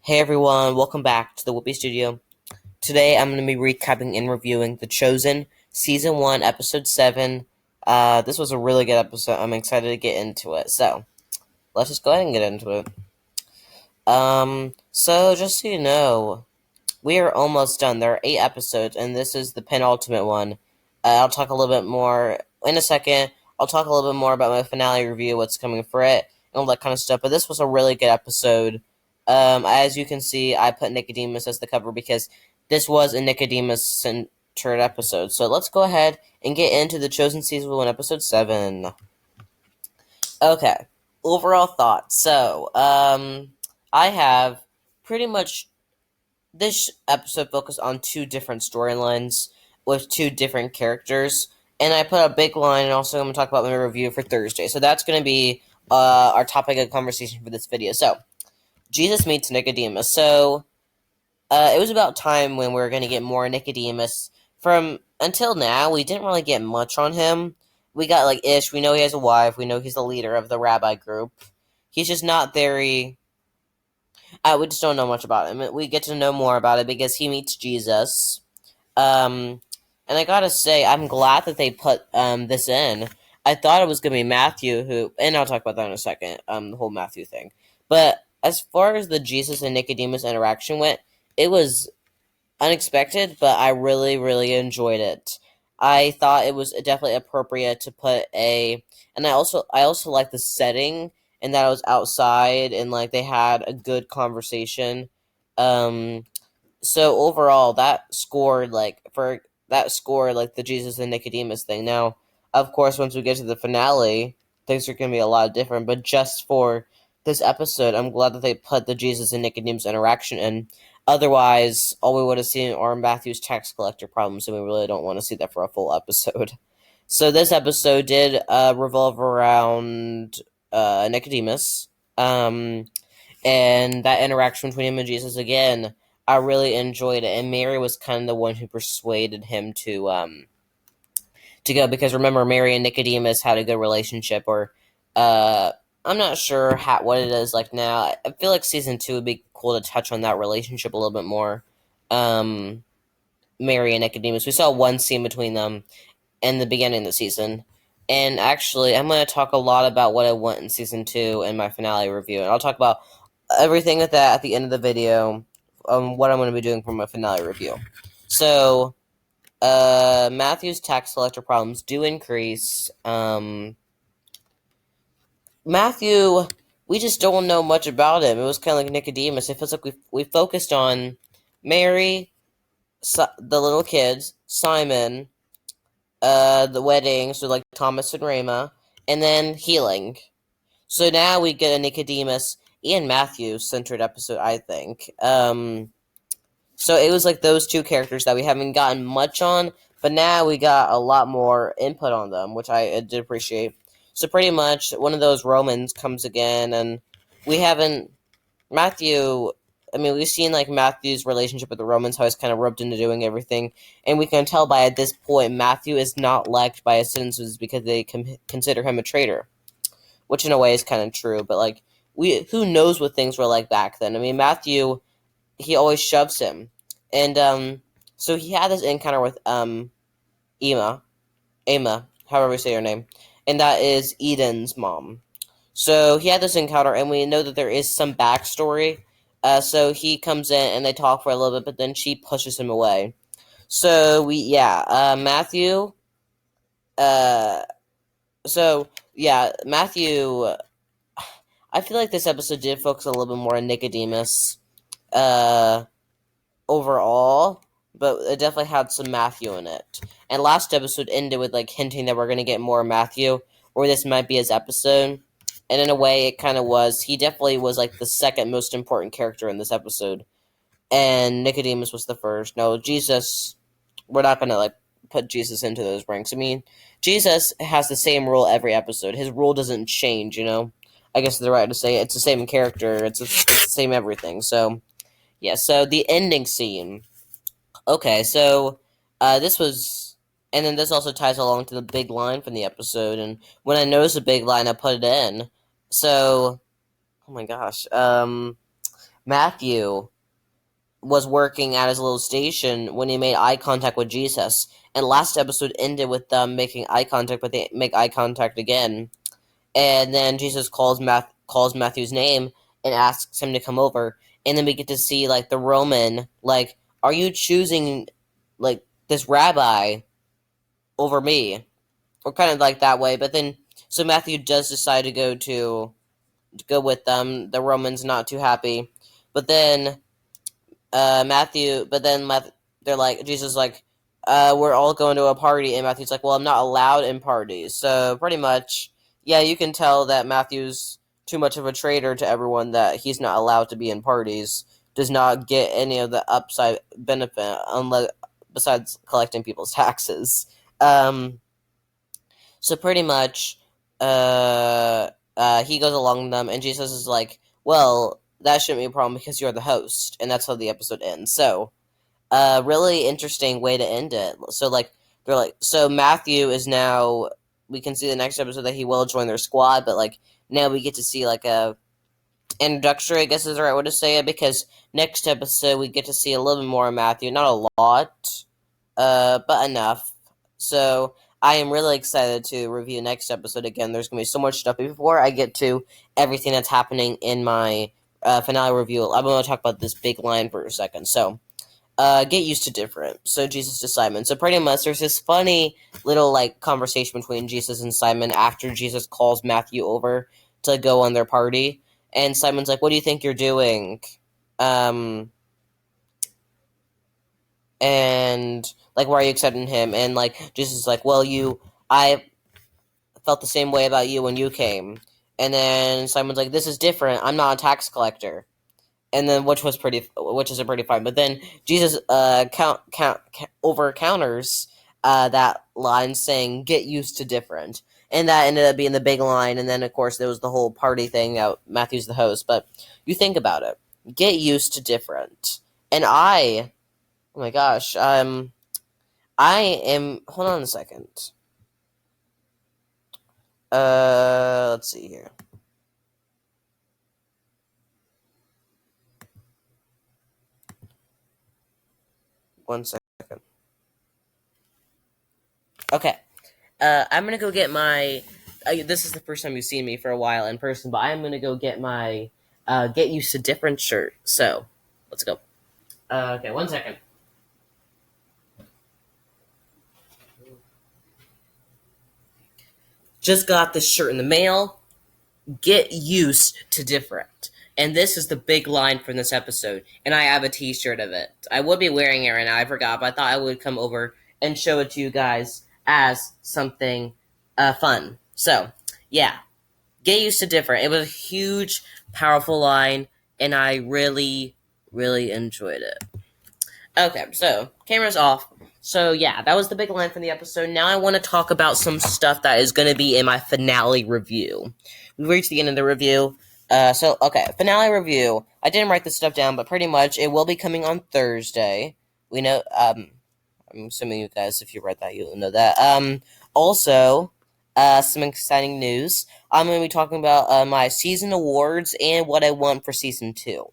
Hey everyone, welcome back to the Whoopi Studio. Today I'm going to be recapping and reviewing The Chosen, Season 1, Episode 7. This was a really good episode. I'm excited to get into it. So, let's just go ahead and get into it. So just so you know, we are almost done. There are 8 episodes, and this is the penultimate one. I'll talk a little bit more in a second. I'll talk a little bit more about my finale review, what's coming for it, and all that kind of stuff. But this was a really good episode. As you can see, I put Nicodemus as the cover because this was a Nicodemus-centered episode. So let's go ahead and get into The Chosen Season 1, Episode 7. Okay, overall thoughts. So, I have pretty much this episode focused on 2 different storylines with 2 different characters, and I put a big line, and also I'm going to talk about my review for Thursday. So that's going to be our topic of conversation for this video. So, Jesus meets Nicodemus. So, it was about time when we were going to get more Nicodemus. From until now, we didn't really get much on him. We got like Ish. We know he has a wife. We know he's the leader of the rabbi group. He's just not very. We just don't know much about him. We get to know more about it because he meets Jesus. And I gotta say, I'm glad that they put this in. I thought it was gonna be Matthew who, and I'll talk about that in a second. The whole Matthew thing. But as far as the Jesus and Nicodemus interaction went, it was unexpected, but I really, really enjoyed it. I thought it was definitely appropriate to put and I also like the setting and that I was outside and like they had a good conversation. Um, so overall, that scored like the Jesus and Nicodemus thing. Now, of course, once we get to the finale, things are gonna be a lot different. But just for this episode, I'm glad that they put the Jesus and Nicodemus interaction in. Otherwise, all we would have seen are Matthew's tax collector problems, and we really don't want to see that for a full episode. So this episode did revolve around Nicodemus, and that interaction between him and Jesus again. I really enjoyed it, and Mary was kind of the one who persuaded him to go because remember Mary and Nicodemus had a good relationship, or uh, I'm not sure what it is like now. I feel like season 2 would be cool to touch on that relationship a little bit more. Um, Mary and Nicodemus, we saw one scene between them in the beginning of the season. And actually, I'm going to talk a lot about what I want in season 2 in my finale review. And I'll talk about everything with that at the end of the video, what I'm going to be doing for my finale review. So, Matthew's tax collector problems do increase. Matthew, we just don't know much about him. It was kind of like Nicodemus. It feels like we focused on Mary, the little kids, Simon, the wedding, so like Thomas and Rama, and then healing. So now we get a Nicodemus and Matthew centered episode, I think. So it was like those 2 characters that we haven't gotten much on, but now we got a lot more input on them, which I did appreciate. So pretty much one of those Romans comes again, and we haven't Matthew. I mean, we've seen like Matthew's relationship with the Romans, how he's kind of roped into doing everything, and we can tell by at this point Matthew is not liked by his citizens because they consider him a traitor, which in a way is kind of true. But like, who knows what things were like back then? I mean, Matthew, he always shoves him, and so he had this encounter with Emma, however you say her name, and that is Eden's mom. So he had this encounter, and we know that there is some backstory. So he comes in and they talk for a little bit, but then she pushes him away. So Matthew. Uh, Matthew. I feel like this episode did focus a little bit more on Nicodemus, uh, overall, but it definitely had some Matthew in it. And last episode ended with like hinting that we're gonna get more Matthew, or this might be his episode. And in a way, it kind of was. He definitely was like the second most important character in this episode, and Nicodemus was the first. No, Jesus. We're not gonna like put Jesus into those ranks. I mean, Jesus has the same rule every episode. His rule doesn't change. I guess the right to say it. It's the same character. It's the same everything. So yeah. So the ending scene. Okay, so this was, and then this also ties along to the big line from the episode. And when I noticed the big line, I put it in. So, oh my gosh, Matthew was working at his little station when he made eye contact with Jesus. And last episode ended with them making eye contact, but they make eye contact again. And then Jesus calls Matthew's name and asks him to come over. And then we get to see like the Roman, like, are you choosing like this rabbi over me? Or kind of like that way. But then so Matthew does decide to go with them. The Roman's not too happy. But then they're like, Jesus is like, we're all going to a party, and Matthew's like, well, I'm not allowed in parties. So pretty much, yeah, you can tell that Matthew's too much of a traitor to everyone, that he's not allowed to be in parties, does not get any of the upside benefit unless besides collecting people's taxes. So pretty much, he goes along with them, and Jesus is like, well, that shouldn't be a problem because you're the host, and that's how the episode ends. So, really interesting way to end it. So, like, they're like, so Matthew is now, we can see the next episode that he will join their squad, but, like, now we get to see, like, a introductory, I guess is the right way to say it, because next episode we get to see a little bit more of Matthew. Not a lot, but enough. So, I am really excited to review next episode again. There's going to be so much stuff. But before I get to everything that's happening in my finale review, I'm going to talk about this big line for a second. So, get used to different. So, Jesus to Simon. So, pretty much, there's this funny little, like, conversation between Jesus and Simon after Jesus calls Matthew over to go on their party. And Simon's like, what do you think you're doing? And like, why are you accepting him? And like, Jesus is like, well, I felt the same way about you when you came. And then Simon's like, this is different. I'm not a tax collector. And then which is a pretty fine. But then Jesus over counters that line, saying, get used to different. And that ended up being the big line. And then of course there was the whole party thing. Matthew's the host, but you think about it. Get used to different. And oh my gosh, I am. Hold on a second. Let's see here. One second. Okay. I'm gonna go get my. This is the first time you've seen me for a while in person, but I'm gonna go get my "Get Used to Different" shirt. So, let's go. Okay, 1 second. Just got this shirt in the mail. Get used to different. And this is the big line from this episode. And I have a t-shirt of it. I would be wearing it right now. I forgot, but I thought I would come over and show it to you guys as something fun. So, yeah. Get used to different. It was a huge, powerful line, and I really, really enjoyed it. Okay, so camera's off. So yeah, that was the big line from the episode. Now I want to talk about some stuff that is going to be in my finale review. We reached the end of the review. Okay, finale review. I didn't write this stuff down, but pretty much it will be coming on Thursday. We know. I'm assuming you guys, if you read that, you'll know that. Also, some exciting news. I'm going to be talking about my season awards and what I want for season 2.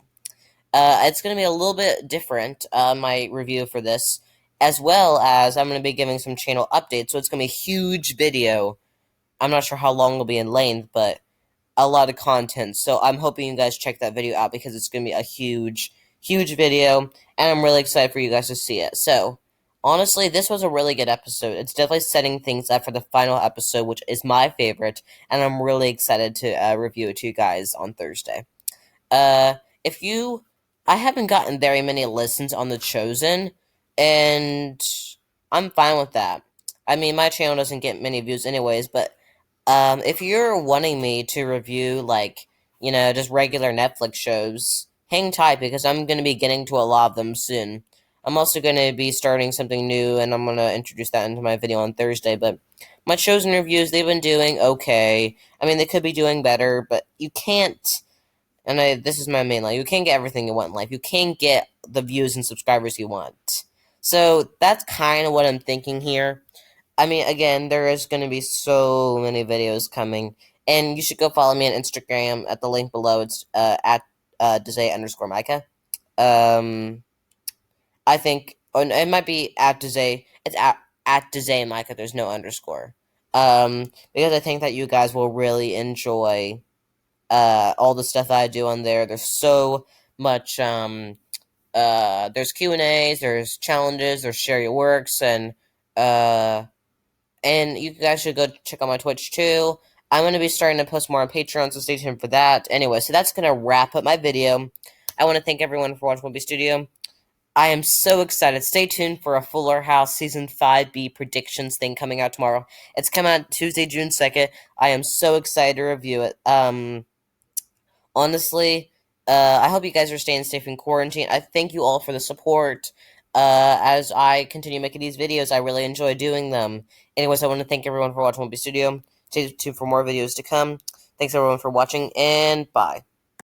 It's going to be a little bit different, my review for this, as well as I'm going to be giving some channel updates, so it's going to be a huge video. I'm not sure how long it'll be in length, but a lot of content, so I'm hoping you guys check that video out, because it's going to be a huge, huge video, and I'm really excited for you guys to see it. So, honestly, this was a really good episode. It's definitely setting things up for the final episode, which is my favorite, and I'm really excited to review it to you guys on Thursday. If you I haven't gotten very many listens on The Chosen, and I'm fine with that. I mean, my channel doesn't get many views anyways, but if you're wanting me to review, like, just regular Netflix shows, hang tight, because I'm going to be getting to a lot of them soon. I'm also going to be starting something new, and I'm going to introduce that into my video on Thursday, but my Chosen reviews, they've been doing okay. I mean, they could be doing better, but you can't. And this is my main line. You can't get everything you want in life. You can't get the views and subscribers you want. So that's kind of what I'm thinking here. I mean, again, there is going to be so many videos coming. And you should go follow me on Instagram at the link below. It's at @mduhzay_Micah. I think, it might be @mduhzay. It's @mduhzay Micah. There's no underscore. Because I think that you guys will really enjoy all the stuff that I do on there. There's so much. There's Q&As, there's challenges, there's share your works, uh, and you guys should go check out my Twitch too. I'm going to be starting to post more on Patreon, so stay tuned for that. Anyway, so that's going to wrap up my video. I want to thank everyone for watching Will Studio. I am so excited. Stay tuned for a Fuller House Season 5B predictions thing coming out tomorrow. It's coming out Tuesday, June 2nd. I am so excited to review it. Honestly, I hope you guys are staying safe in quarantine. I thank you all for the support. As I continue making these videos, I really enjoy doing them. Anyways, I want to thank everyone for watching Will Studio. Stay tuned for more videos to come. Thanks everyone for watching, and bye.